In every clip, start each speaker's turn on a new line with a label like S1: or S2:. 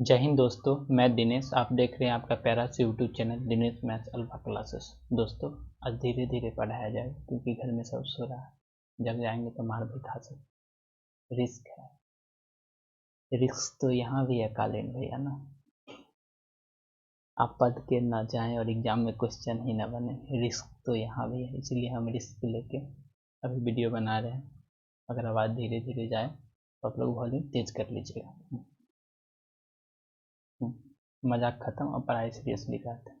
S1: जय हिंद दोस्तों, मैं दिनेश। आप देख रहे हैं आपका प्यारा से YouTube channel Dinesh maths alpha classes. दोस्तों, आज धीरे धीरे पढ़ाया जाएगा क्योंकि घर में सब सो रहा है। जब जाएंगे तो मार भी खा सकते। रिस्क है, रिस्क तो यहाँ भी है कालीन भैया ना। आप पढ़ के ना जाएं और एग्जाम में क्वेश्चन ही ना बने, रिस्क तो यहाँ भी है। इसलिए हम रिस्क लेके अभी वीडियो बना रहे हैं। अगर आवाज़ धीरे धीरे जाए तो आप लोग वॉल्यूम तेज कर लीजिएगा। मजाक खत्म और पढ़ाई सीरियसली करते हैं।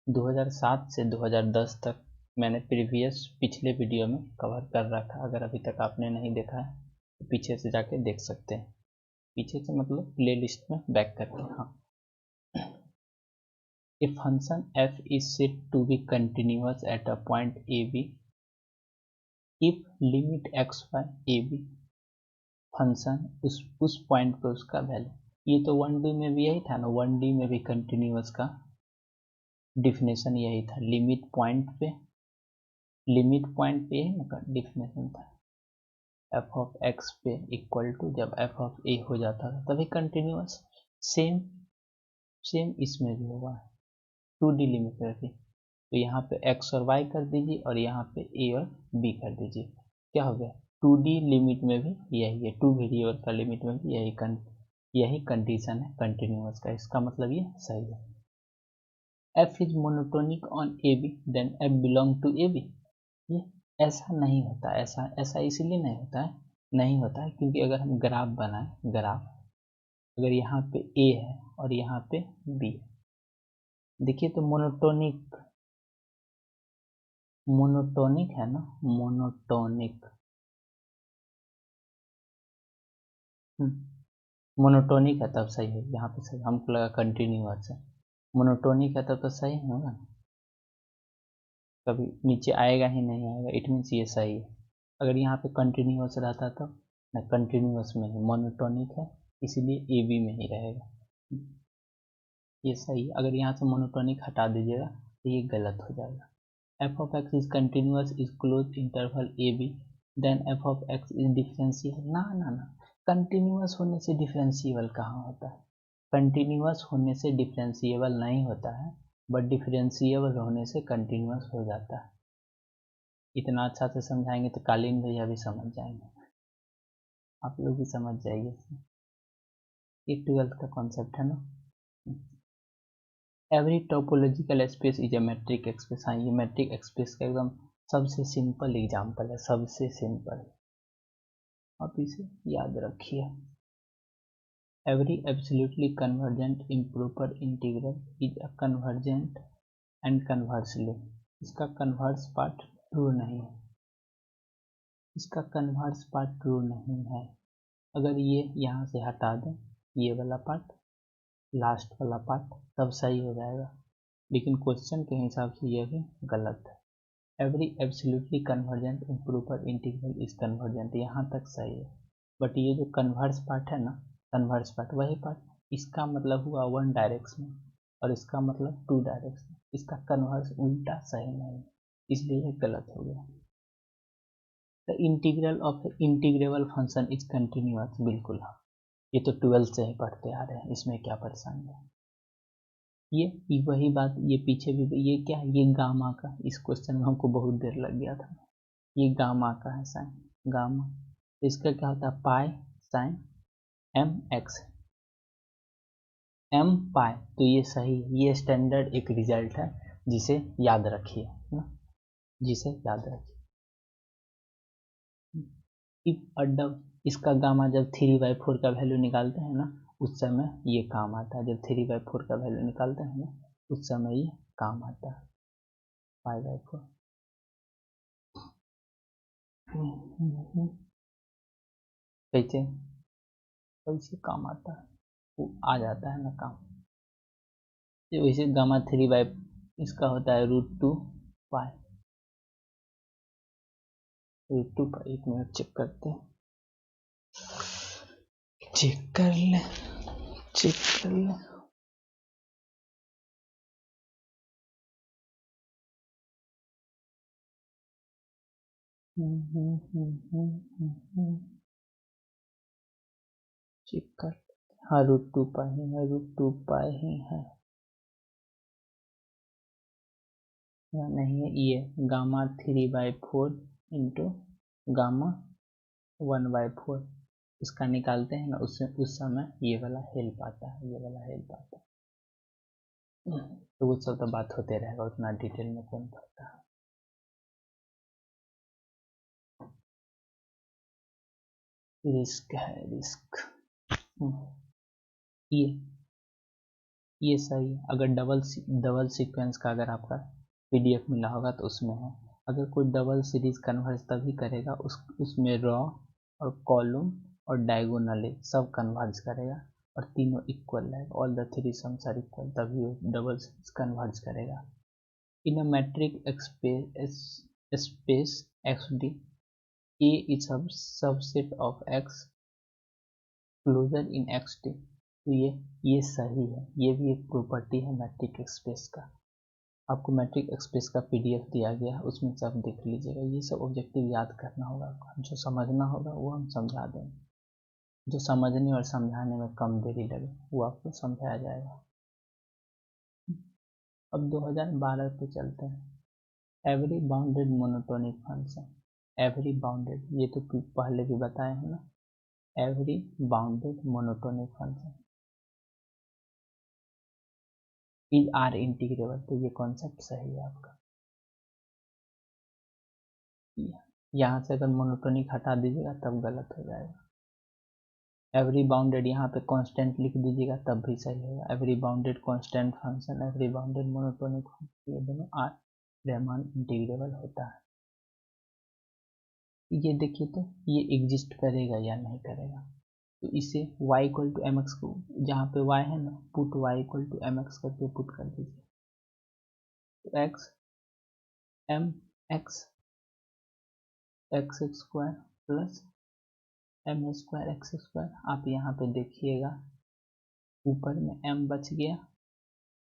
S1: 2007 से 2010 तक मैंने पिछले वीडियो में कवर कर रखा। अगर अभी तक आपने नहीं देखा है तो पीछे से जाके देख सकते हैं। पीछे से मतलब प्ले लिस्ट में बैक करके। हाँ, a function f is said to be continuous at a point ab if limit x by ab function उस पॉइंट पे उसका वैल्यू। ये तो 1D में भी यही था ना। 1D में भी कंटिन्यूअस का डिफिनेशन यही था। लिमिट पॉइंट पे यही ना डिफिनेशन था। एफ ऑफ एक्स पे इक्वल टू जब एफ ऑफ ए हो जाता था तभी कंटिन्यूअस। सेम इसमें भी होगा 2D लिमिट में भी। तो यहाँ पे एक्स और वाई कर दीजिए और यहाँ पे ए और बी कर दीजिए। क्या हो गया? 2D लिमिट में भी यही है, 2 वेरिएबल का लिमिट में भी यही कंडीशन है कंटिन्यूअस का। इसका मतलब ये सही है। F is monotonic on a b then f belong to a b. ये ऐसा नहीं होता। ऐसा इसलिए नहीं होता है क्योंकि अगर हम ग्राफ बनाएं, ग्राफ अगर यहाँ पे ए है और यहाँ पे बी है, देखिए तो मोनोटोनिक है ना। मोनोटोनिक है तब सही है। यहाँ पे सही, हमको लगा कंटिन्यूअस है। मोनोटोनिक है तब तो सही होगा ना। कभी नीचे आएगा ही नहीं आएगा, इट मीन्स ये सही है। अगर यहाँ पे कंटिन्यूअस रहता तो ना, कंटिन्यूअस में ही मोनोटोनिक है इसलिए ए बी में ही रहेगा। ये सही है। अगर यहाँ से मोनोटोनिक हटा दीजिएगा तो ये गलत हो जाएगा। F of x is continuous is close interval a b then f of x is differential. ना, कंटिन्यूअस होने से डिफरेंशिएबल कहाँ होता है? कंटिन्यूअस होने से डिफरेंशिएबल नहीं होता है, बट डिफरेंशिएबल होने से कंटिन्यूअस हो जाता है। इतना अच्छा से समझाएंगे तो कालीन भैया भी समझ जाएंगे, आप लोग भी समझ जाइए। ये 12th का कॉन्सेप्ट है ना। Every topological space is a metric express. हाँ, ये मैट्रिक एक्सप्रेस का एकदम सबसे सिंपल एग्जाम्पल है, सबसे सिंपल। आप इसे याद रखिए। Every absolutely convergent improper integral is a convergent and conversely. इसका कन्वर्स पार्ट ट्रू नहीं है। इसका कन्वर्स पार्ट ट्रू नहीं है। अगर ये यहाँ से हटा दें, ये वाला पार्ट, लास्ट वाला पार्ट, तब सही हो जाएगा। लेकिन क्वेश्चन के हिसाब से यह भी गलत है। Every absolutely convergent improper integral is convergent, यहाँ तक सही है। बट ये जो कन्वर्स पार्ट है ना, कन्वर्स पार्ट वही पार्ट, इसका मतलब हुआ 1 डायरेक्शन और इसका मतलब 2 डायरेक्शन। इसका कन्वर्स उल्टा सही नहीं है, इसलिए ये गलत हो गया। The integral of integrable function is continuous. बिल्कुल हाँ, ये तो 12th से ही पढ़ते आ रहे हैं, इसमें क्या परेशानी है। ये वही बात, ये पीछे भी ये क्या है, ये गामा का। इस क्वेश्चन में हमको बहुत देर लग गया था। ये गामा का है साइन, गामा। इसका क्या होता है? Pi sine M X, M pi. तो ये सही है, ये स्टैंडर्ड एक रिजल्ट है जिसे याद रखिए ना, जिसे याद रखिए। इफ अडब, इसका गामा जब 3/4 का वैल्यू निकालते हैं ना, उस समय ये काम आता है। जब 3/4 का वैल्यू निकालते हैं ना, उस समय ये काम आता है 5/4। कैसे कैसे काम आता है, वो आ जाता है ना काम। वैसे गामा 3/, इसका होता है √2 पाई। √2 पाई, 1 मिनट चेक करते हैं, चेक कर ले। चेक कर। हाँ √2 पाई ही है, √2 पाई ही है या नहीं है। ये γ3/4 इंटू γ1/4 इसका निकालते हैं ना, उससे उस समय ये वाला हेल्प आता है, ये वाला हेल्प आता है। तो वो सब तो बात होते रहेगा, उतना डिटेल में कौन पढ़ता है। रिस्क है, रिस्क। ये सही है। अगर डबल सीक्वेंस का अगर आपका पीडीएफ मिला होगा तो उसमें है। अगर कोई डबल सीरीज कन्वर्ज तभी करेगा उसमें रॉ और कॉलम और डायगोनली सब कन्वर्ज करेगा और तीनों इक्वल रहेगा, all the three sums are equal, तभी वो डबल सीरीज कन्वर्ज करेगा। In a metric space XD A is a subset of X closure in XD। तो ये सही है, ये भी एक प्रॉपर्टी है मैट्रिक स्पेस का। आपको मैट्रिक स्पेस का पीडीएफ दिया गया है, उसमें सब देख लीजिएगा। ये सब ऑब्जेक्टिव याद करना होगा, जो समझना होगा वो हम समझा देंगे, जो समझने और समझाने में कम देरी लगे वो आपको समझाया जाएगा। अब 2012 पे चलते हैं। Every bounded monotonic function, every bounded, ये तो पहले भी बताए हैं ना, every bounded monotonic function is R integrable. तो ये कॉन्सेप्ट सही है आपका। यहाँ से अगर मोनोटोनिक हटा दीजिएगा तब गलत हो जाएगा। एवरी बाउंडेड यहाँ पे कांस्टेंट लिख दीजिएगा तब भी सही होगा। Every bounded constant function, every bounded monotonic function, ये दोनों आर रहमान इंटीग्रेबल होता है। ये देखिए तो ये एग्जिस्ट करेगा या नहीं करेगा। तो इसे y equal to m x को, जहाँ पे y है ना, put y equal to m x करके पुट कर दीजिए। तो x M x x² plus m² x²। आप यहाँ पे देखिएगा ऊपर में m बच गया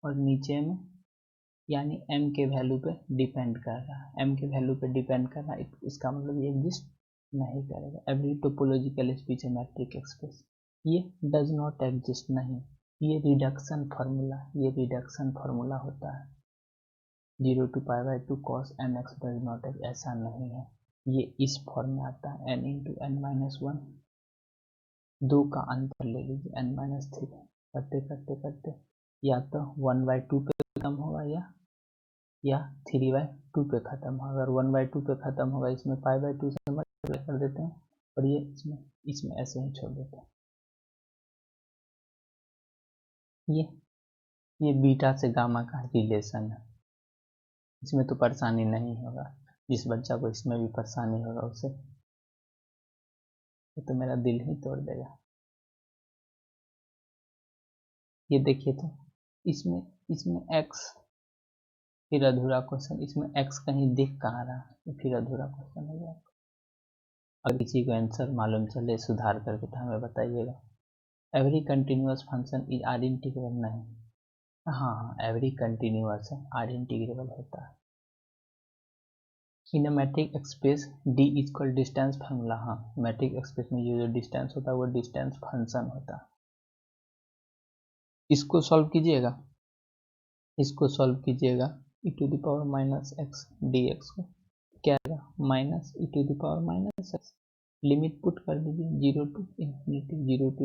S1: और नीचे में, यानी m के वैल्यू पे डिपेंड कर रहा है, m के वैल्यू पे डिपेंड कर रहा है, इसका मतलब ये एग्जिस्ट नहीं करेगा। एवरी टोपोलॉजिकल स्पीच है मैट्रिक एक्सप्रेस, ये डज नॉट एग्जिस्ट नहीं, ये रिडक्शन फार्मूला, ये रिडक्शन फार्मूला होता है। 0 to π/2 cos nx does not, ऐसा नहीं है, ये इस फॉर्म में आता है n इंटू n-1। दो का अंतर ले लीजिए n-3, करते करते करते या तो 1/2 पे खत्म होगा या 3/2 पे खत्म होगा। अगर 1/2 पे खत्म होगा, इसमें π/2 से मल्टीप्लाई कर देते हैं और ये इसमें ऐसे ही छोड़ देते हैं। ये बीटा से गामा का रिलेशन है, इसमें तो परेशानी नहीं होगा। जिस बच्चा को इसमें भी परेशानी होगा उसे तो मेरा दिल ही तोड़ देगा। ये देखिए तो इसमें x, फिर अधूरा क्वेश्चन, इसमें x कहीं दिख कहाँ रहा है, फिर अधूरा क्वेश्चन हो जाएगा। अगर किसी को आंसर मालूम चले सुधार करके तो हमें बताइएगा। Every continuous function is R integrable नहीं, हाँ एवरी कंटिन्यूअस है, आर इंटीग्रेबल होता है। In metric express D equal distance formula, हाँ मैट्रिक एक्सप्रेस में ये जो डिस्टेंस होता है वो डिस्टेंस फंक्शन होता है। इसको सॉल्व कीजिएगा, इसको सॉल्व कीजिएगा e⁻⁻x dx को क्या आएगा, -e⁻⁻x। लिमिट पुट कर दीजिए 0 to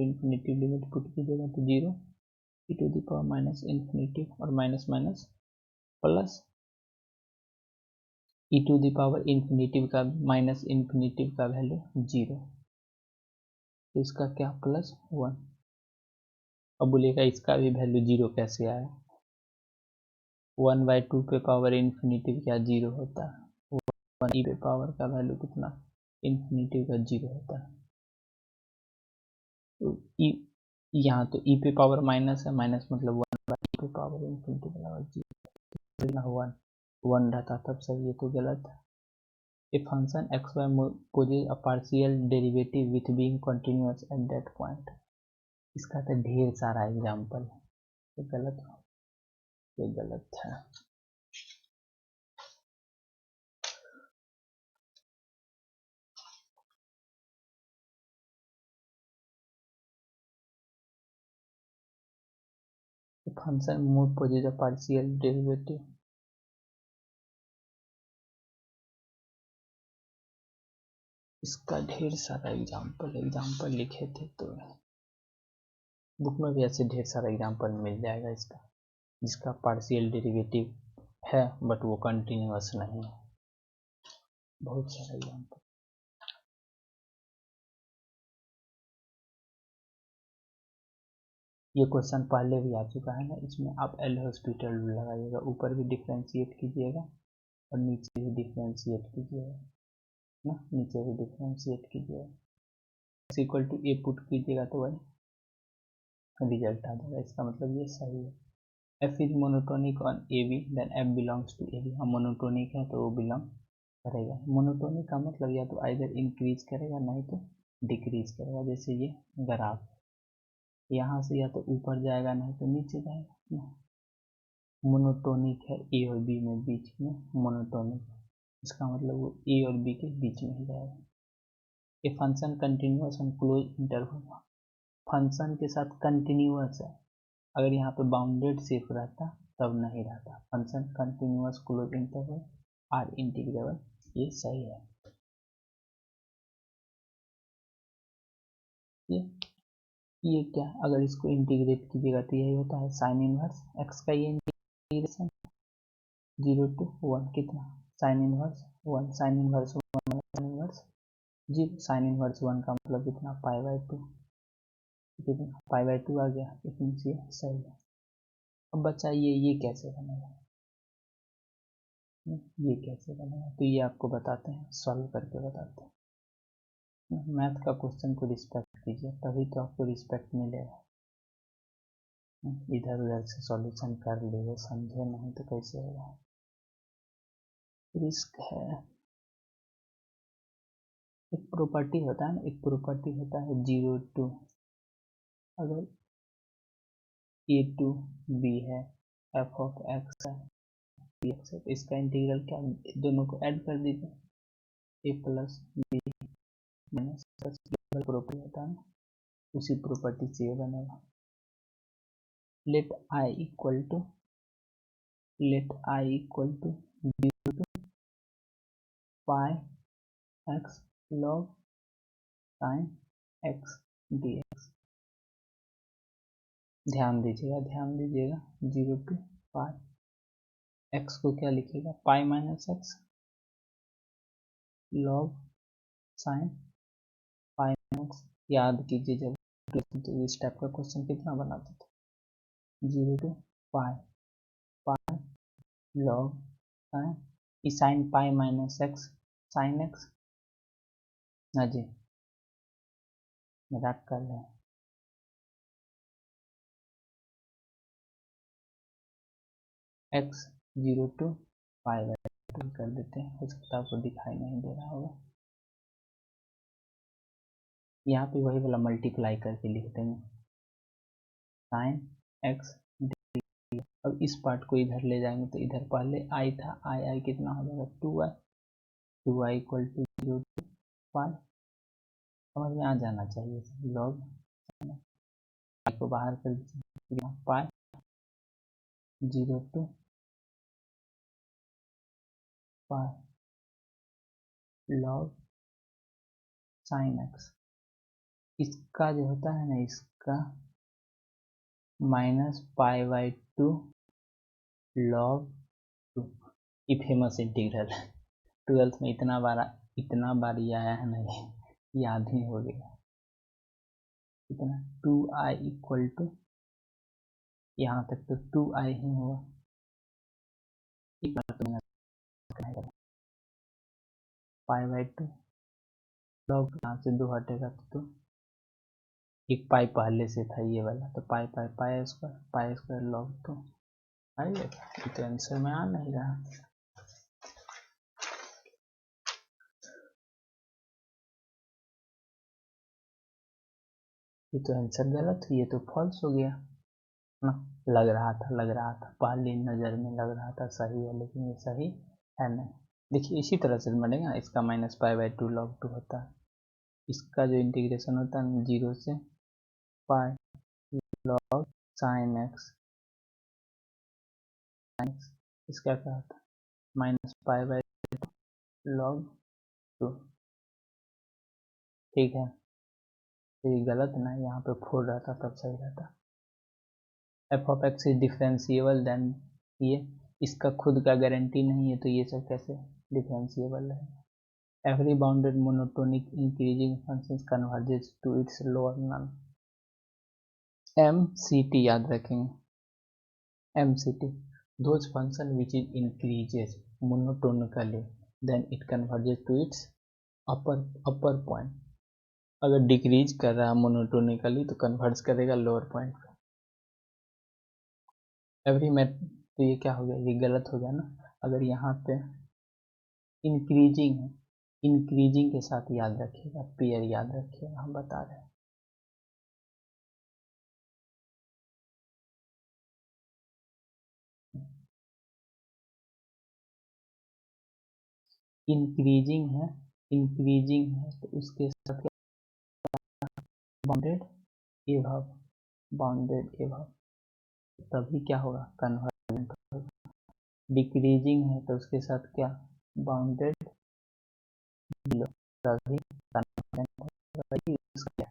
S1: इन्फिनिटी, लिमिट पुट कीजिएगा तो 0 e⁻∞ और माइनस माइनस प्लस e⁻∞ का माइनस इन्फिनिटी का वैल्यू 0, तो इसका क्या +1। अब बोलिएगा इसका भी वैल्यू 0 कैसे आया, 1/2 पे पावर इन्फिनिटी क्या 0 होता है, 1 पे पावर का वैल्यू कितना, इन्फिनिटी का 0 होता है। तो यहाँ तो e पे पावर माइनस है, माइनस मतलब 1/e पे पावर इन्फिनिटी बराबर 0, 1 रहता तब सही, ये तो गलत है। A function xy possess a partial derivative with being continuous at that point, इसका तो ढेर सारा एग्जाम्पल है, ये गलत है। Function move possess a partial derivative. इसका ढेर सारा एग्जाम्पल लिखे थे, तो बुक में भी ऐसे ढेर सारा एग्जाम्पल मिल जाएगा इसका, जिसका पार्शियल डेरिवेटिव है बट वो कंटिन्यूअस नहीं है। बहुत सारा एग्जाम्पल। ये क्वेश्चन पहले भी आ चुका है ना, इसमें आप एल हॉस्पिटल लगाइएगा, ऊपर भी डिफ्रेंशिएट कीजिएगा और नीचे भी डिफ्रेंशिएट कीजिएगा ना, नीचे भी डिफ्रेंशिएट कीजिएगा, इक्वल टू ए पुट कीजिएगा तो वही रिजल्ट आ जाएगा। इसका मतलब ये सही है। F is monotonic on a b then f belongs to a b. हम मोनोटोनिक है तो वो बिलोंग करेगा। मोनोटोनिक का मतलब या तो आइदर इंक्रीज करेगा नहीं तो डिक्रीज करेगा। जैसे ये ग्राफ यहाँ से या तो ऊपर जाएगा नहीं तो नीचे जाएगा। मोनोटोनिक है ए और बी में, बीच में मोनोटोनिक, इसका मतलब वो ए और बी के बीच में ही जाएगा। A function continuous on close interval, function के साथ कंटिन्यूअस है। अगर यहाँ पे बाउंडेड सिर्फ रहता तब नहीं रहता। Function continuous close interval are integrable, ये सही है। ये क्या, अगर इसको इंटीग्रेट कीजिएगा तो यही होता है साइन इनवर्स एक्स का, ये इंटीग्रेशन 0 to 1 कितना, sine inverse 1, sine inverse 1 sine inverse 0, sign inverse 1 का मतलब कितना π/2, कितना π/2 आ गया, इतनी ये सही है। अब बताइए ये कैसे बनेगा, ये कैसे बनेगा, तो ये आपको बताते हैं, सॉल्व करके बताते हैं। मैथ का क्वेश्चन को रिस्पेक्ट कीजिए, तभी तो आपको रिस्पेक्ट मिलेगा। इधर उधर से सॉल्यूशन कर लिए, समझे नहीं तो कैसे होगा। रिस्क है, एक प्रॉपर्टी होता है ना, एक प्रॉपर्टी होता है 0 to, अगर a to b है, f of x है, dx है, तो इसका इंटीग्रल क्या, दोनों को ऐड कर दीजिए, a plus b minus property होता है ना, उसी प्रॉपर्टी से ये बनेगा। Let i equal to 0 to pi x log sin x dx। ध्यान दीजिएगा 0 to पाई, x को क्या लिखेगा, pi minus x log sin pi minus, याद कीजिए जब तो इस टाइप का क्वेश्चन कितना बनाते थे, 0 to pi log sin, sine pi minus x sine x ना जी, मजाक कर रहे हैं। x 0 to π/2 कर देते हैं, हो सकता है आपको दिखाई नहीं दे रहा होगा। यहाँ पे वही वाला मल्टीप्लाई करके लिख देंगे, साइन एक्स डी। अब इस पार्ट को इधर ले जाएंगे तो इधर पहले आई था, आई कितना हो जाएगा 2i इक्वल टू 0 to पाई, समझ में आ जाना चाहिए, लॉग को बाहर कर दीजिए, पाई 0 to pi log sine x. इसका जो होता है ना, इसका -π/2 log 2, ये फेमस इंटीग्रल है, 12th में इतना बार ये आया है ना, ये याद ही हो गया। कितना 2i इक्वल टू, यहाँ तक तो 2i ही होगा, π/2 log, यहाँ से 2 हटेगा तो एक पाई पहले से था ये वाला, तो पाई स्क्वायर लॉग 2 आइए, तो आंसर में आ नहीं रहा। ये तो आंसर गलत, ये तो फॉल्स हो गया ना, लग रहा था पहली नज़र में लग रहा था सही है, लेकिन ये सही है नहीं। देखिए इसी तरह से बनेगा, इसका -π/2 log 2 होता है, इसका जो इंटीग्रेशन होता है 0 से पाई log sin x इसका क्या होता है -π/log 2। ठीक है, तो ये गलत ना, यहाँ पे 4 रहता तब सही रहता। F of x is differentiable then, ये इसका खुद का गारंटी नहीं है तो ये सब कैसे डिफरेंशिएबल है। Every bounded monotonic increasing function converges to its lower non. MCT याद रखेंगे, MCT those function which is increases monotonically then it converges to its upper point। अगर डिक्रीज कर रहा है मोनोटोनिकली तो कन्वर्ज करेगा लोअर पॉइंट पे। एवरी मैथ, तो ये क्या हो गया, ये गलत हो गया ना। अगर यहाँ पे इंक्रीजिंग है, इंक्रीजिंग के साथ याद रखिएगा, पेयर याद रखिएगा, हम बता रहे हैं। इंक्रीजिंग है, इंक्रीजिंग है तो उसके साथ बाउंडेड एबव, बाउंडेड एबव, तभी क्या होगा कन्वर्जेंट होगा। डिक्रीजिंग है तो उसके साथ क्या बाउंडेड बिलो, तभी कन्वर्जेंट होगा।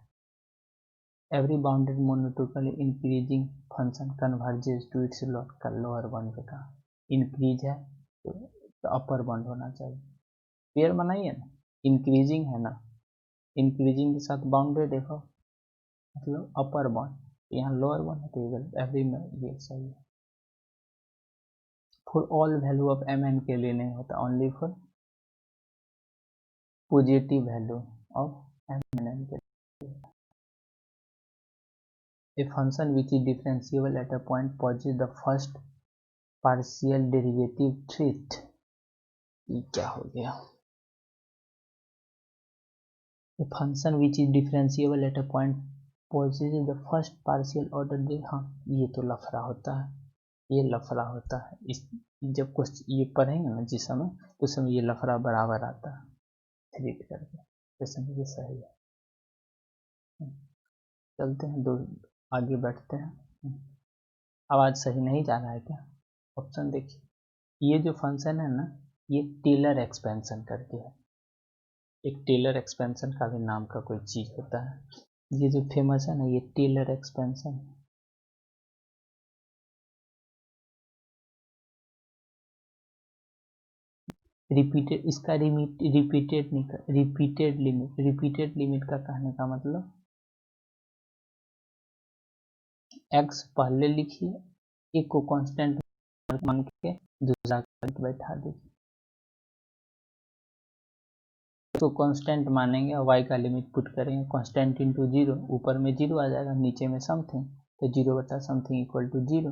S1: Every bounded monotonically increasing function converges to its lower bound का। इंक्रीज है तो अपर बाउंड होना चाहिए। पेयर बनाइए ना, इंक्रीजिंग है ना, इंक्रीजिंग के साथ बाउंडेड देखो मतलब अपर बाउंड, यहाँ लोअर बाउंड है तो ये एवरी में ये सही है। For all value of mn के लिए नहीं होता, only for positive value of mn के लिए। A function which is differentiable at a point possesses the first partial derivative trait। ये क्या हो गया, A function which is differentiable at a point possesses the first partial order हाँ ये तो लफड़ा होता है, ये लफड़ा होता है। इस जब कुछ ये पढ़ेंगे ना जिस समय, तो उस समय ये लफड़ा बराबर आता है थ्रीट करके, तो समय ये सही है। चलते हैं, दो आगे बैठते हैं। आवाज़ सही नहीं जा रहा है क्या? ऑप्शन देखिए, ये जो फंक्शन है ना, ये टेलर एक्सपेंशन करके है। एक टेलर एक्सपेंशन का भी नाम का कोई चीज़ होता है, ये जो फेमस है ना, ये टेलर एक्सपेंशन। रिपीटेड, इसका रिपीटेड नहीं कर, रिपीटेड लिमिट, रिपीटेड लिमिट का कहने का मतलब x पहले लिखिए, एक को कांस्टेंट मान के दूसरा को बैठा दीजिए, तो कांस्टेंट मानेंगे और y का लिमिट पुट करेंगे, कांस्टेंट इंटू जीरो, ऊपर में जीरो आ जाएगा, नीचे में समथिंग, तो जीरो बटा समथिंग इक्वल टू जीरो।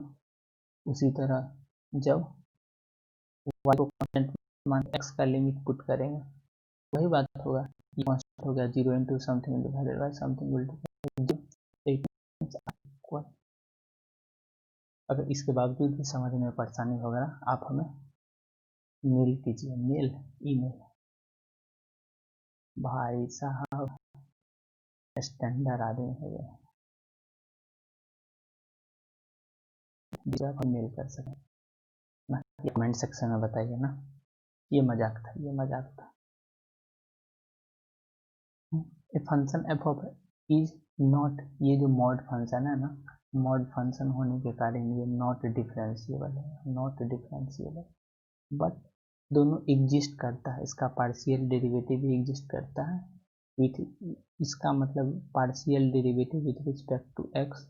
S1: उसी तरह जब y को कांस्टेंट मान x का लिमिट पुट करेंगे, वही बात होगा, ये कांस्टेंट हो गया zero into something divided by something equal. अगर इसके बावजूद भी समझने में परेशानी होगा ना, आप हमें मेल कीजिए, मेल ईमेल। भाई साहब स्टैंडर्ड आदमी हो गए, आप मेल कर सकें ना, कमेंट सेक्शन में बताइए ना, ये मजाक था, ये मजाक था। A function F of is not, ये जो मॉड फंक्शन है ना, मॉड फंक्शन होने के कारण ये नॉट डिफरेंशिएबल है, नॉट डिफरेंशिएबल, बट दोनों एग्जिस्ट करता है, इसका पार्शियल डेरिवेटिव भी एग्जिस्ट करता है विथ, इसका मतलब partial derivative with respect to x,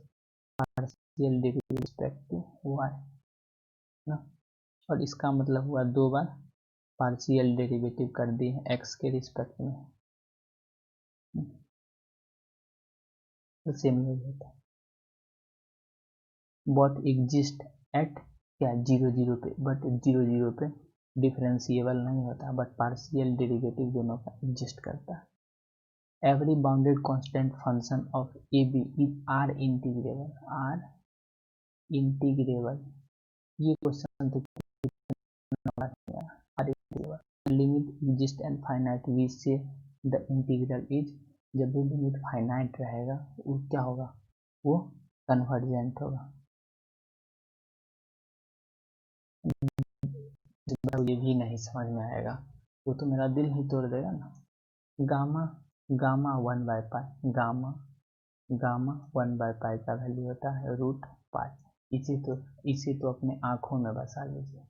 S1: partial derivative respect to y ना, और इसका मतलब हुआ दो बार पार्शियल डेरिवेटिव कर दिए एक्स के रिस्पेक्ट में, तो सेम यही होता है। बॉट एग्जिस्ट एट क्या जीरो जीरो पे, बट जीरो जीरो पे डिफरेंशिएबल नहीं होता, बट पार्शियल डेरिवेटिव दोनों का एग्जिस्ट करता है। Every bounded constant function of a b is R integrable, R integrable, ये क्वेश्चन तो limit exist and finite, we say the integral is, जब भी लिमिट फाइनाइट रहेगा वो क्या होगा, वो कन्वर्जेंट होगा। ये भी नहीं समझ में आएगा तो मेरा दिल ही तोड़ देगा ना। गामा गामा 1/पाई, गामा 1/पाई का वैल्यू होता है √पाई। इसे तो अपने आंखों में बसा लीजिए,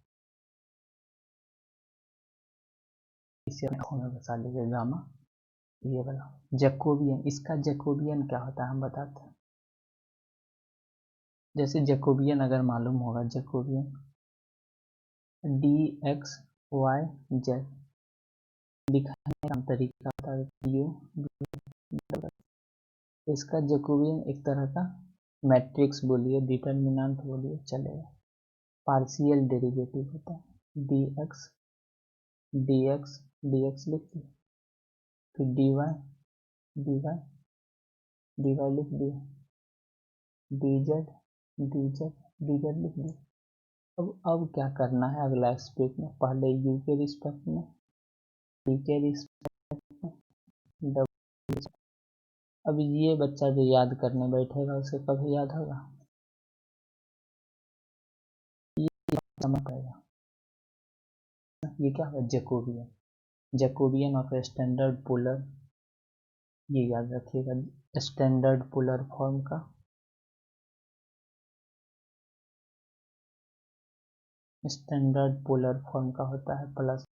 S1: इसे अपने आंखों में बसा लीजिए गामा, ये वाला जैकोबियन। इसका जैकोबियन क्या होता है हम बताते हैं। जैसे जैकोबियन अगर मालूम होगा, जैकोबियन dx/y/z दिखाने का तरीका होता है u। इसका जैकोबियन एक तरह का मैट्रिक्स बोलिए, डिटर्मिनेंट बोलिए, चलेगा। पार्शियल डेरिवेटिव होता है dx लिख दिया, फिर dy लिख दिया, dz लिख दिया। अब क्या करना है अगला स्टेप में, पहले u के रिस्पेक्ट में, t के रिस्पेक्ट में, w। अब ये बच्चा जो याद करने बैठेगा उसे कभी याद होगा? ये समझ पाएगा। ये क्या है? जैकोबियन ऑफ स्टैंडर्ड पोलर, ये याद रखिएगा, स्टैंडर्ड पोलर फॉर्म का होता है प्लस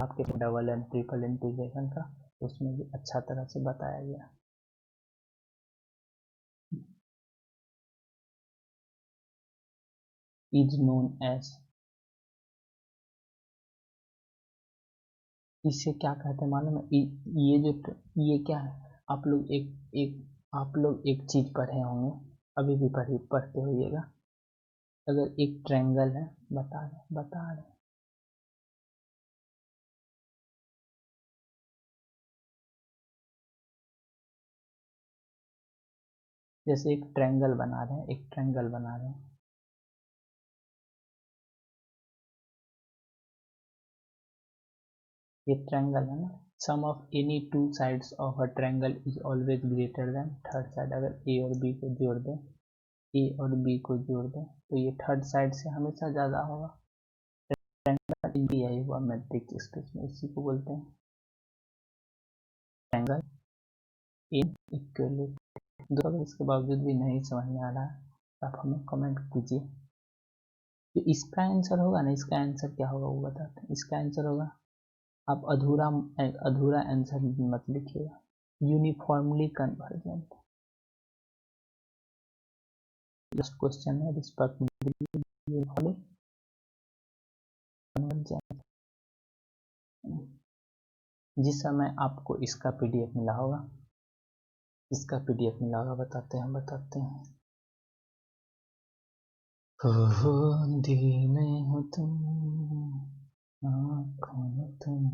S1: आपके डबल एंड ट्रिपल इंटीग्रेशन का, उसमें भी अच्छा तरह से बताया गया। इज नोन एज, इसे क्या कहते हैं मालूम है? ये क्या है? आप लोग एक चीज पढ़े होंगे, अभी भी पढ़ते होइएगा। अगर एक ट्रायंगल है, बता रहे जैसे एक ट्रायंगल बना रहे हैं, ये ट्रायंगल है ना। Sum of any two sides of a triangle is always greater than third side. अगर ए और बी को जोड़ दें तो ये थर्ड साइड से हमेशा ज़्यादा होगा। ट्रायंगल यही हुआ मैट्रिक्स स्पेस में, इसी को बोलते हैं ट्रायंगल इन इक्विलिब्रियम। दोस्तों इसके बावजूद भी नहीं समझ में आ रहा है, आप हमें कमेंट कीजिए। जो इसका आंसर होगा ना, इसका आंसर क्या होगा वो बताते हैं। इसका आंसर होगा, आप अधूरा आंसर मत लिखिएगा, यूनिफॉर्मली कन्वर्जेंट। लास्ट क्वेश्चन है रिस्पेक्ट यूनिफॉर्मली कन्वर्जेंट। जिस समय आपको इसका पीडीएफ मिला होगा, बताते हैं। हो दिल में हो तुम, आँखों में तुम।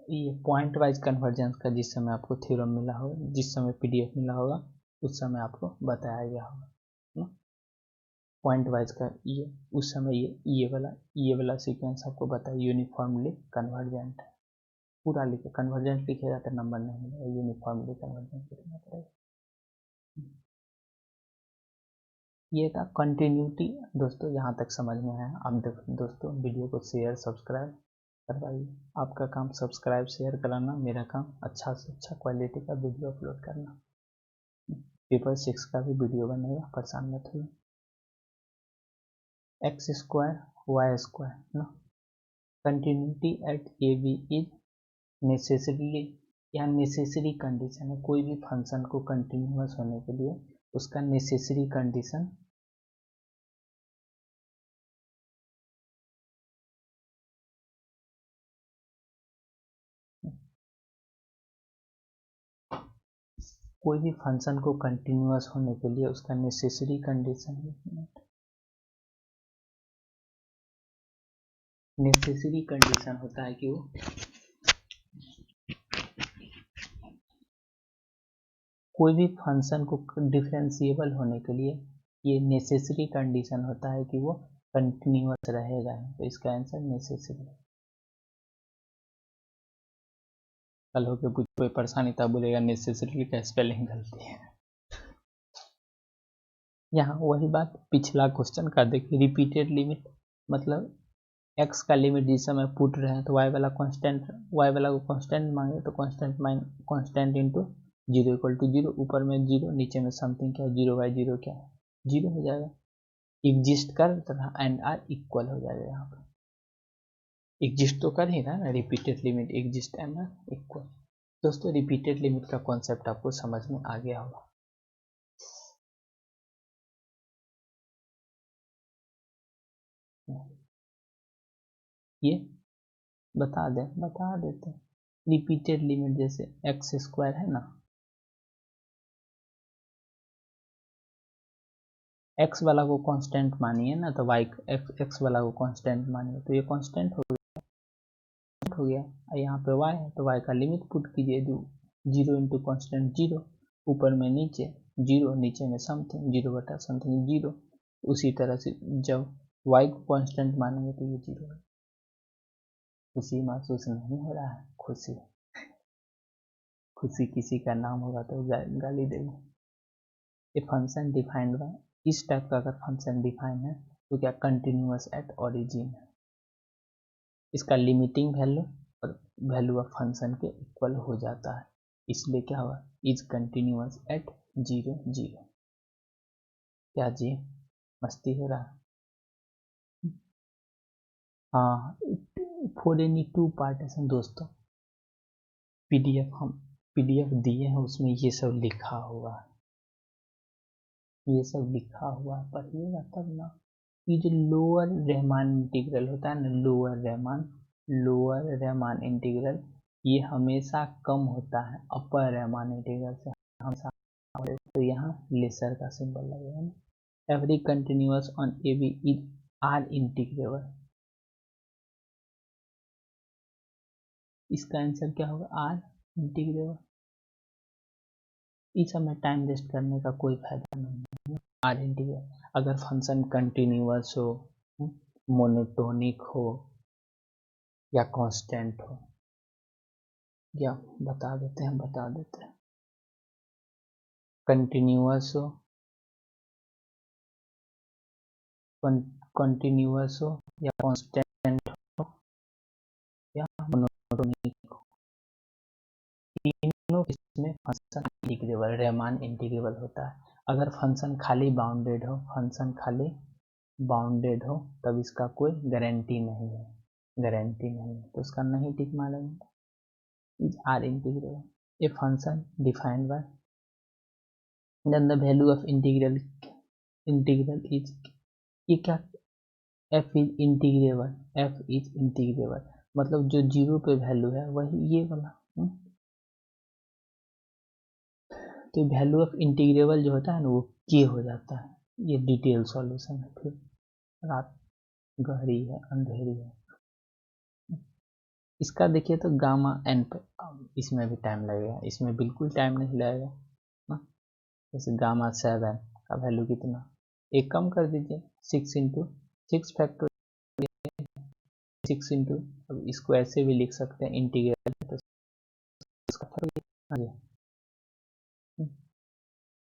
S1: ये पॉइंट वाइज कन्वर्जेंस का जिस समय आपको थ्योरम मिला होगा, जिस समय पीडीएफ मिला होगा, उस समय आपको बताया गया होगा पॉइंट वाइज का। ये उस समय ये वाला सीक्वेंस आपको बताया यूनिफॉर्मली कन्वर्जेंट है। पूरा लिखे, कन्वर्जेंट लिखेगा तो नंबर नहीं मिलेगा, यूनिफॉर्मली कन्वर्जेंट लिखना पड़ेगा। ये था कंटिन्यूटी। दोस्तों यहाँ तक समझ में आया? आप दोस्तों वीडियो को शेयर सब्सक्राइब करवाइए। आपका काम सब्सक्राइब शेयर कराना, मेरा काम अच्छा से अच्छा क्वालिटी का वीडियो अपलोड करना। पेपर 6 का भी वीडियो बनेगा, परेशान मत होइए। x² y² ना, continuity at a b is necessarily, या नेसेसरी कंडीशन है। कोई भी फंक्शन को कंटिन्यूअस होने के लिए उसका नेसेसरी कंडीशन कोई भी फंक्शन को कंटिन्यूअस होने के लिए उसका नेसेसरी कंडीशन होता है कि वो कोई भी फंक्शन को डिफरेंशिएबल होने के लिए ये नेसेसरी कंडीशन होता है कि वो कंटिन्यूअस रहेगा। तो इसका आंसर नेसेसरी। कल होकर कुछ कोई परेशानी तब बोलेगा नेसेसरी का स्पेलिंग गलती है। यहाँ वही बात पिछला क्वेश्चन का देखिए, रिपीटेड लिमिट मतलब x का लिमिट जिस समय पुट रहे हैं तो y वाला कांस्टेंट, y वाला को कांस्टेंट मांगे तो constant into zero equal to zero, ऊपर में जीरो नीचे में समथिंग क्या है, जीरो बाई जीरो क्या है, जीरो हो जाएगा। एग्जिस्ट कर तथा एंड आर इक्वल हो जाएगा, यहाँ पर एग्जिस्ट तो कर ही रहा है ना, repeated limit exist and are equal. दोस्तों रिपीटेड लिमिट का कॉन्सेप्ट आपको समझ में आ गया होगा। ये बता देते हैं। रिपीटेड लिमिट जैसे एक्स स्क्वायर है ना, एक्स वाला को कांस्टेंट मानिए ना, तो वाई एक्स वाला को कांस्टेंट मानिए तो ये कांस्टेंट हो गया। यहाँ पे y है तो y का लिमिट पुट कीजिए, जो जीरो इंटू कॉन्स्टेंट जीरो, ऊपर में नीचे जीरो, नीचे में समथिंग जीरो बटा समथिंग जीरो। उसी तरह से जब y को कांस्टेंट मानेंगे तो ये जीरो है। खुशी महसूस नहीं हो रहा है? खुशी किसी का नाम होगा तो गाली देगा। ये फंक्शन डिफाइंड बाय, इस टाइप का अगर फंक्शन डिफाइन है तो क्या कंटिन्यूअस एट ओरिजिन है, इसका लिमिटिंग वैल्यू और वैल्यू ऑफ फंक्शन के इक्वल हो जाता है, इसलिए क्या हुआ, is continuous at zero zero. क्या जी मस्ती हो रहा है? हाँ, फोर एनी टू पार्टीशन दोस्तों, पीडीएफ हम पीडीएफ दिए हैं, उसमें ये सब लिखा हुआ है, ये सब लिखा हुआ है, पढ़िएगा तब ना। ये जो लोअर रहमान इंटीग्रल होता है ना, लोअर रहमान इंटीग्रल, ये हमेशा कम होता है अपर रहमान इंटीग्रल से, हमेशा। तो यहाँ लेसर का सिंबल लगेगा ना। Every continuous on a b is R integrable, इसका आंसर क्या होगा, आर इंटीग्रेबल। इस समय टाइम वेस्ट करने का कोई फायदा नहीं है। आर इंटीग्रेबल अगर फंक्शन कंटिन्यूअस हो, मोनोटोनिक हो या कांस्टेंट हो, या बता देते हैं कंटिन्यूअस हो, कंटिन्यूअस हो या कांस्टेंट हो या मोनोटोनिक हो, तीनों इसमें फंक्शन इंटीग्रेबल, रहमान इंटीग्रेबल होता है। अगर फंक्शन खाली बाउंडेड हो तब इसका कोई गारंटी नहीं है, तो उसका नहीं टिक मारेंगे। Is R integrable a function defined by, then the value of integral is, ये क्या, एफ इज इंटीग्रेबल मतलब जो जीरो पे वैल्यू है वही ये वाला। तो वैल्यू ऑफ इंटीग्रेबल जो होता है ना वो के हो जाता है। ये डिटेल सॉल्यूशन है, फिर रात गहरी है अंधेरी है। इसका देखिए तो गामा एन पे, इसमें भी टाइम लगेगा, इसमें बिल्कुल टाइम नहीं लगेगा ना। जैसे गामा 7 का वैल्यू कितना, एक कम कर दीजिए, 6 इंटू 6 फैक्टर 6 इंटू, अब इसको ऐसे भी लिख सकते हैं इंटीग्रल, तो इसका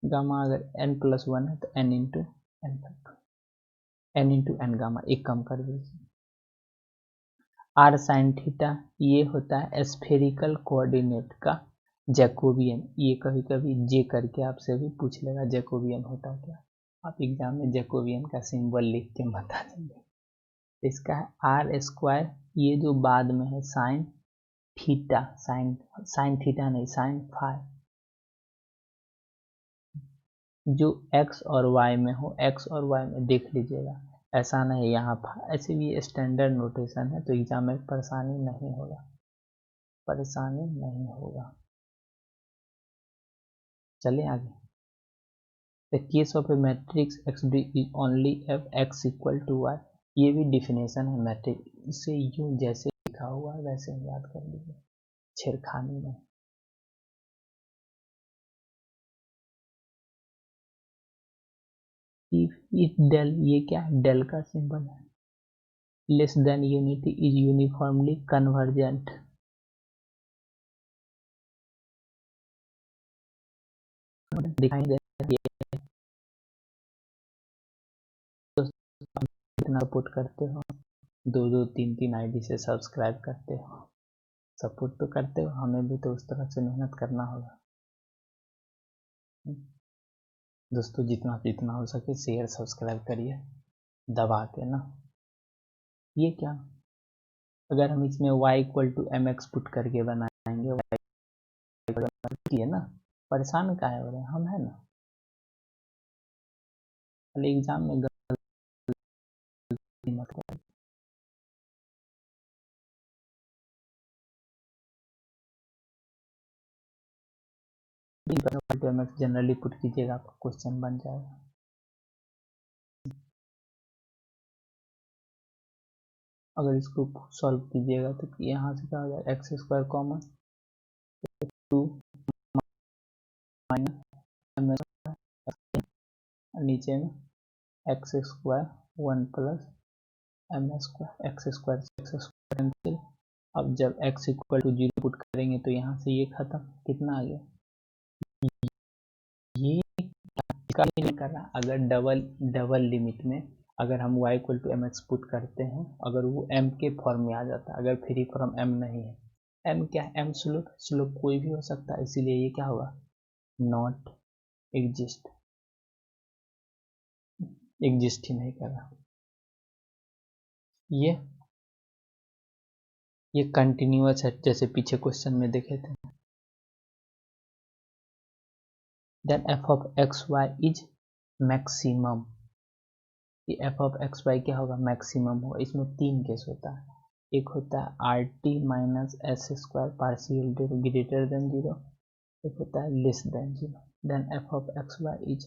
S1: गामा अगर n+1 है तो n इंटू एन गामा, एक कम कर दीजिए। आर साइन थीटा ये होता है स्फेरिकल कोऑर्डिनेट का जैकोबियन, ये कभी कभी जे करके आपसे भी पूछ लेगा जैकोबियन होता क्या, आप एग्जाम में जैकोबियन का सिंबल लिख के बता देंगे। इसका है आर स्क्वायर, ये जो बाद में है साइन थीटा, साइन थीटा नहीं साइन फाई, जो x और y में हो, x और y में देख लीजिएगा, ऐसा नहीं यहाँ ऐसे भी स्टैंडर्ड नोटेशन है, तो एग्जाम में परेशानी नहीं होगा। चलिए आगे, the case of a matrix x d is only f x equal to y, ये भी डिफिनेशन है मैट्रिक्स, इसे यूं जैसे लिखा हुआ है वैसे याद कर लीजिए, छेड़खानी में। इफ डेल, ये क्या है, डेल का सिंबल है, less than unity is uniformly convergent, दिखाई दे इतना सपोर्ट करते हो, 2-2 3-3 आईडी से सब्सक्राइब करते हो, सपोर्ट तो करते हो, हमें भी तो उस तरह से मेहनत करना होगा। दोस्तों जितना जितना हो सके शेयर सब्सक्राइब करिए दबा के ना। ये क्या, अगर हम इसमें y=mx पुट करके बनाएंगे, y है ना, परेशान काहे हो रहे हैं, हम है ना। एग्जाम में गलती मत करिए। mx जनरली पुट कीजिएगा, आपका क्वेश्चन बन जाएगा। अगर इसको सॉल्व कीजिएगा तो यहाँ से क्या हो जाएगा, x² कॉमन 2 माइनस नीचे में x² 1 plus m², x² cancel. अब जब x=0 पुट करेंगे तो यहाँ से ये खत्म, कितना आ गया, ये नहीं कर रहा। अगर डबल लिमिट में अगर हम y=mx पुट करते हैं, अगर वो m के फॉर्म में आ जाता है, अगर फ्री फॉर्म m नहीं है, m क्या है, m स्लोप कोई भी हो सकता है, इसीलिए ये क्या होगा, नॉट एग्जिस्ट ही नहीं कर रहा। ये कंटिन्यूअस है, जैसे पीछे क्वेश्चन में देखे थे। देन f(x,y) इज मैक्सिमम, ये f(x,y) क्या होगा, मैक्सिमम होगा। इसमें 3 केस होता है, एक होता है rt-s² पार्शियल ग्रेटर देन 0, एक होता है less than 0। Then f(x,y) is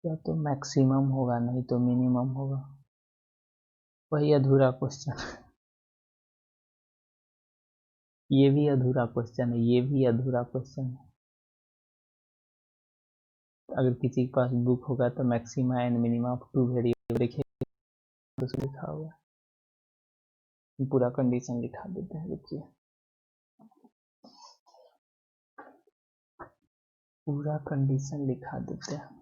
S1: या तो मैक्सिमम होगा, नहीं तो मिनिमम होगा। वही अधूरा क्वेश्चन ये भी अधूरा क्वेश्चन है, ये भी अधूरा क्वेश्चन है। अगर किसी के पास बुक होगा तो maxima and minima of 2 variable लिखेगा, तो लिखा होगा। पूरा कंडीशन लिखा देते हैं, देखिए पूरा कंडीशन लिखा देते हैं।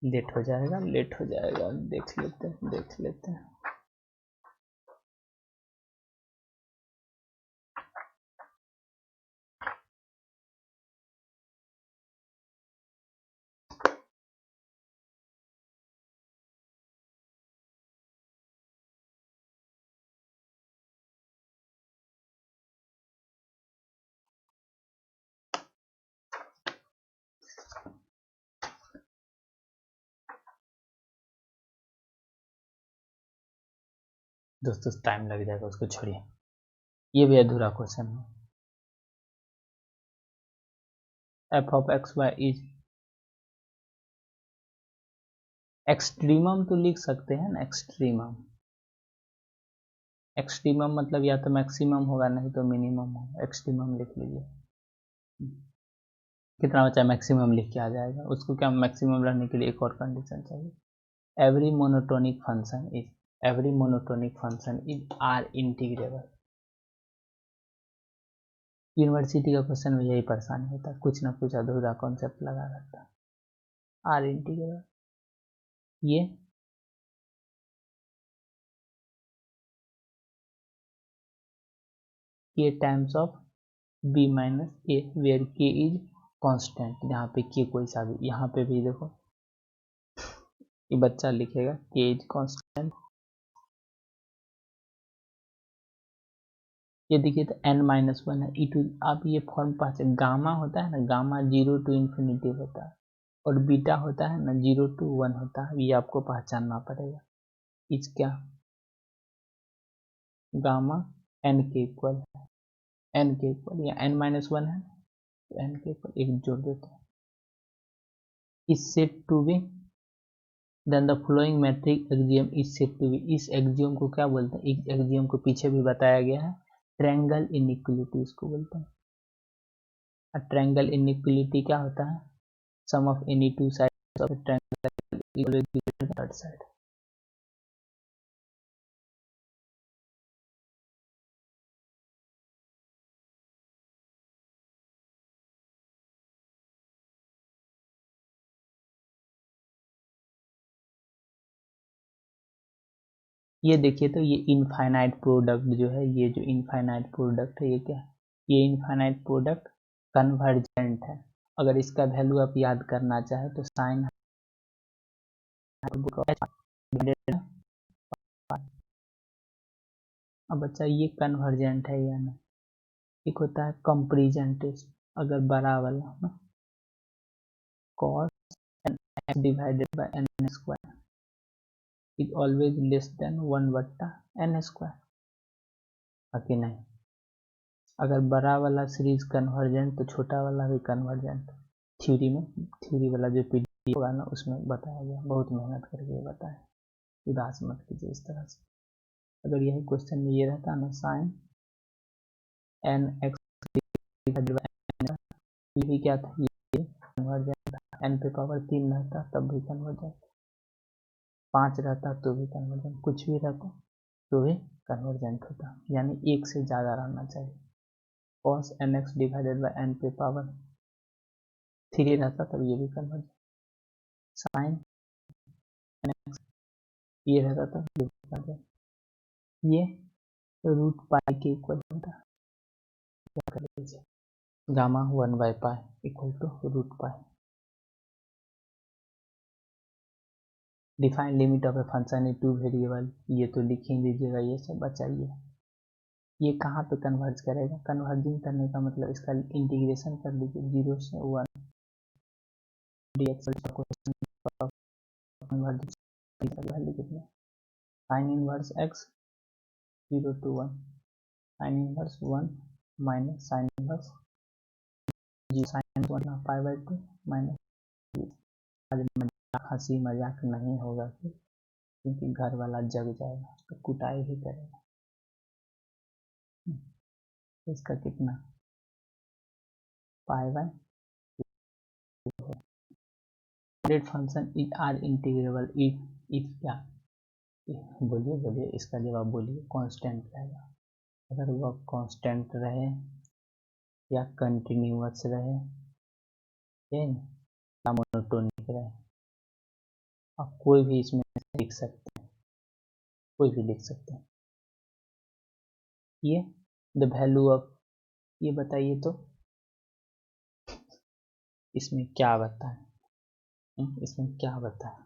S1: लेट हो जाएगा, देख लेते हैं। दोस्तों टाइम लग जाएगा, उसको छोड़िए। ये भी अधूरा क्वेश्चन है। f(x,y) इज एक्सट्रीमम तो लिख सकते हैं ना, एक्सट्रीमम मतलब या तो मैक्सिमम होगा, नहीं तो मिनिमम होगा। एक्सट्रीमम लिख लीजिए, कितना बचा, मैक्सिमम लिख के आ जाएगा। उसको क्या, मैक्सिमम रहने के लिए एक और कंडीशन चाहिए। Every monotonic function is R integrable. University का क्वेश्चन में यही परेशानी होता है, कुछ ना कुछ अधूरा कॉन्सेप्ट लगा रहता है। आर इंटीग्रेबल ये times of b minus a where k is constant. यहाँ पे k कोई सा भी, यहाँ पे भी देखो ये बच्चा लिखेगा k इज कांस्टेंट। ये देखिए तो n-1 है e टू, आप ये फॉर्म पास, गामा होता है ना, गामा 0 to इन्फिनिटी होता है, और बीटा होता है ना 0 to 1 होता है। ये आपको पहचानना पड़ेगा। इस क्या, गामा n के इक्वल है, n के इक्वल, या n-1 है तो n के इक्वल एक जोड़ देते हैं। Is set to be, then the following metric axiom is said to be. इस एक्सियम को क्या बोलते हैं, इस एक्सियम को पीछे भी बताया गया है, ट्रायंगल इनइक्वालिटी इसको बोलते हैं। ट्रायंगल इनइक्वलिटी क्या होता है? Sum of any two sides of triangle equal to third side. ये देखिए तो ये इनफाइनाइट प्रोडक्ट जो है, ये जो इनफाइनाइट प्रोडक्ट है ये क्या है? ये इनफाइनाइट प्रोडक्ट कन्वर्जेंट है। अगर इसका वैल्यू आप याद करना चाहे तो साइन, अब बच्चा ये कन्वर्जेंट है या नहीं? एक होता है कंपेरिजन टेस्ट, अगर बड़ा वाला ना cos n divided by n square is always less than 1/n square, बाकी नहीं। अगर बड़ा वाला सीरीज कन्वर्जेंट तो छोटा वाला भी कन्वर्जेंट। थ्योरी में, थ्योरी वाला जो पीडीएफ होगा ना उसमें बताया गया, बहुत मेहनत करके बताया, उदास मत कीजिए इस तरह से। अगर यही क्वेश्चन में ये रहता ना sine n x divided by n, ये भी क्या था, ये कन्वर्जेंट था। एन पे पावर 3 रहता तब भी कन्वर्जेंट, 5 रहता तो भी कन्वर्जेंट, कुछ भी रहता तो भी कन्वर्जेंट होता, यानी एक से ज़्यादा रहना चाहिए। cos nx divided by n पे पावर 3 रहता तब ये भी कन्वर्जेंट, साइन nx ये रहता तब ये भी कन्वर्जेंट। ये रूट पाई के इक्वल होता है, क्या कर लीजिए, गामा 1/पाई equal to root pi. Define limit of a function in two variable, ये तो लिख ही लीजिएगा, ये सब बचाइए। ये कहाँ पे कन्वर्ज करेगा? कन्वर्जिंग करने का मतलब इसका इंटीग्रेशन कर लीजिए 0 से 1 dx वैल्यू कितना, sine inverse x 0 to 1 sine inverse 1 minus sine inverse जी साइन 1 पाई बाई 2 माइनस। आज हंसी मजाक नहीं होगा फिर, क्योंकि घर वाला जग जाएगा तो कुटाई भी करेगा। इसका कितना, pi by function is R integrable if क्या, बोलिए बोलिए इसका जवाब बोलिए, कांस्टेंट रहेगा। अगर वह कांस्टेंट रहे या कंटिन्यूअस रहे या मोनोटोनिक रहे, आप कोई भी इसमें लिख सकते हैं, कोई भी लिख सकते हैं। ये द वैल्यू ऑफ, ये बताइए तो इसमें क्या बताएं, इसमें क्या बताएं,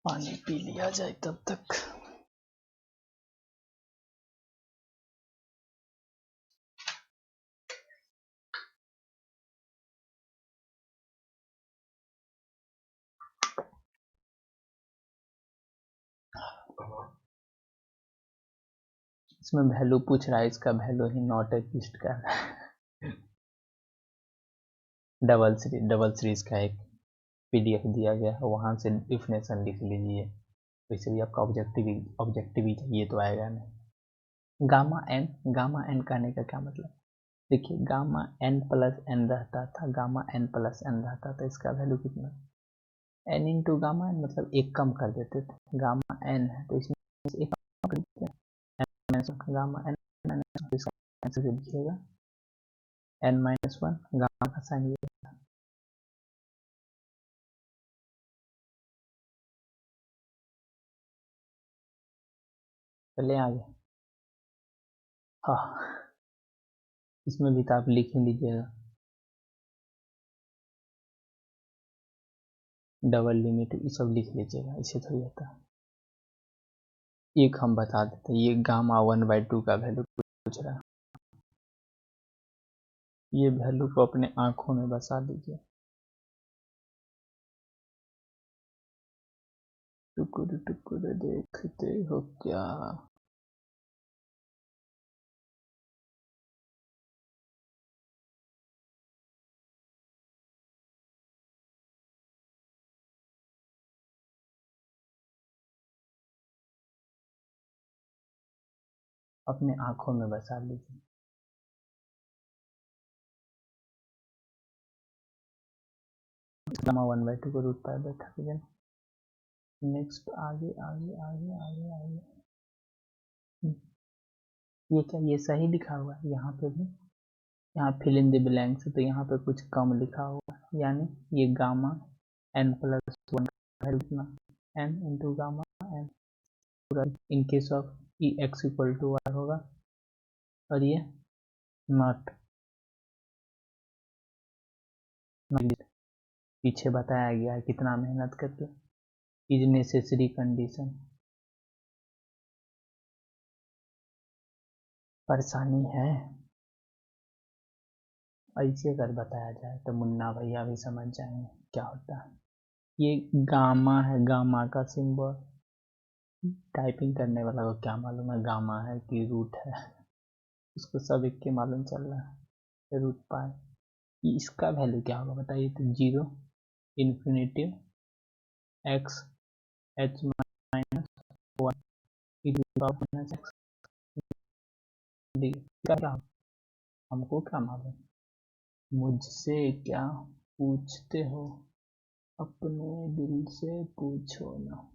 S1: पानी पी लिया जाए तब तक। इसमें वैल्यू पूछ रहा है, इसका वैल्यू ही नॉट एग्जिस्ट कर रहा है। डबल सीरीज का एक पीडीएफ दिया गया है, वहां से डिफिनेशन लिख लीजिए, वैसे भी आपका ऑब्जेक्टिव ही चाहिए तो आएगा नहीं। गामा एन कहने का क्या मतलब, देखिए गामा एन प्लस एन रहता था, गामा एन प्लस एन रहता था, इसका वैल्यू कितना, एन इंटू गामा एन, मतलब एक कम कर देते थे। गामा एन है तो इसमें एक कम कर देते हैं, गामा एन आंसर लिखिएगा n-1, गामा का साइन ये, चले आगे। हाँ इसमें भी तो आप लिख ही लीजिएगा, डबल लिमिट ये सब लिख लीजिएगा, इसे थोड़ी होता है। एक हम बता देते, ये गामा 1/2 का वैल्यू पूछ रहा है, ये वैल्यू को अपने आंखों में बसा लीजिए। टुकुर टुकुर देखते हो क्या, अपने आंखों में बसा लीजिए। गामा 1/2 को रूट पाई बाई 1000। नेक्स्ट आगे आगे आगे आगे आगे ये क्या, ये सही लिखा हुआ है यहाँ पे भी, यहाँ फिल इन द ब्लैंक्स है तो यहाँ पे कुछ कम लिखा हुआ है, यानी ये गामा n प्लस 1 कितना n इंटू गामा n पूरा in case of e x equal to y होगा, और ये नॉट पीछे बताया गया है कितना मेहनत करके, इज नेसेसरी कंडीशन। परेशानी है, ऐसे अगर बताया जाए तो मुन्ना भैया भी समझ जाएंगे क्या होता है। ये गामा है, गामा का सिंबल, टाइपिंग करने वाला को क्या मालूम है गामा है कि रूट है, उसको सब एक के मालूम चल रहा है, रूट पाई। इसका वैल्यू क्या होगा बताइए, तो 0 infinitive x h minus 1 e to the power minus x d, क्या हमको क्या मालूम, मुझसे क्या पूछते हो, अपने दिल से पूछो ना।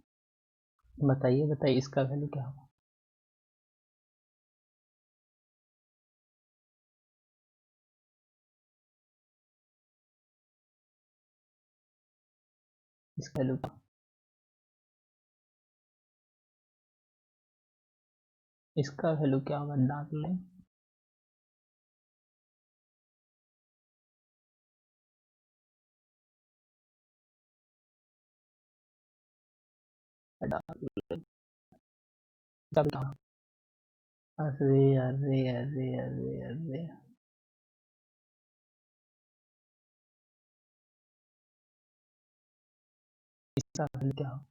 S1: बताइए बताइए इसका वैल्यू क्या होगा, इसका वैल्यू, इसका वैल्यू क्या होगा डाल लें। अरे अरे अरे अरे अरे, इसका वैल्यू क्या होगा,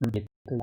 S1: मुझे तो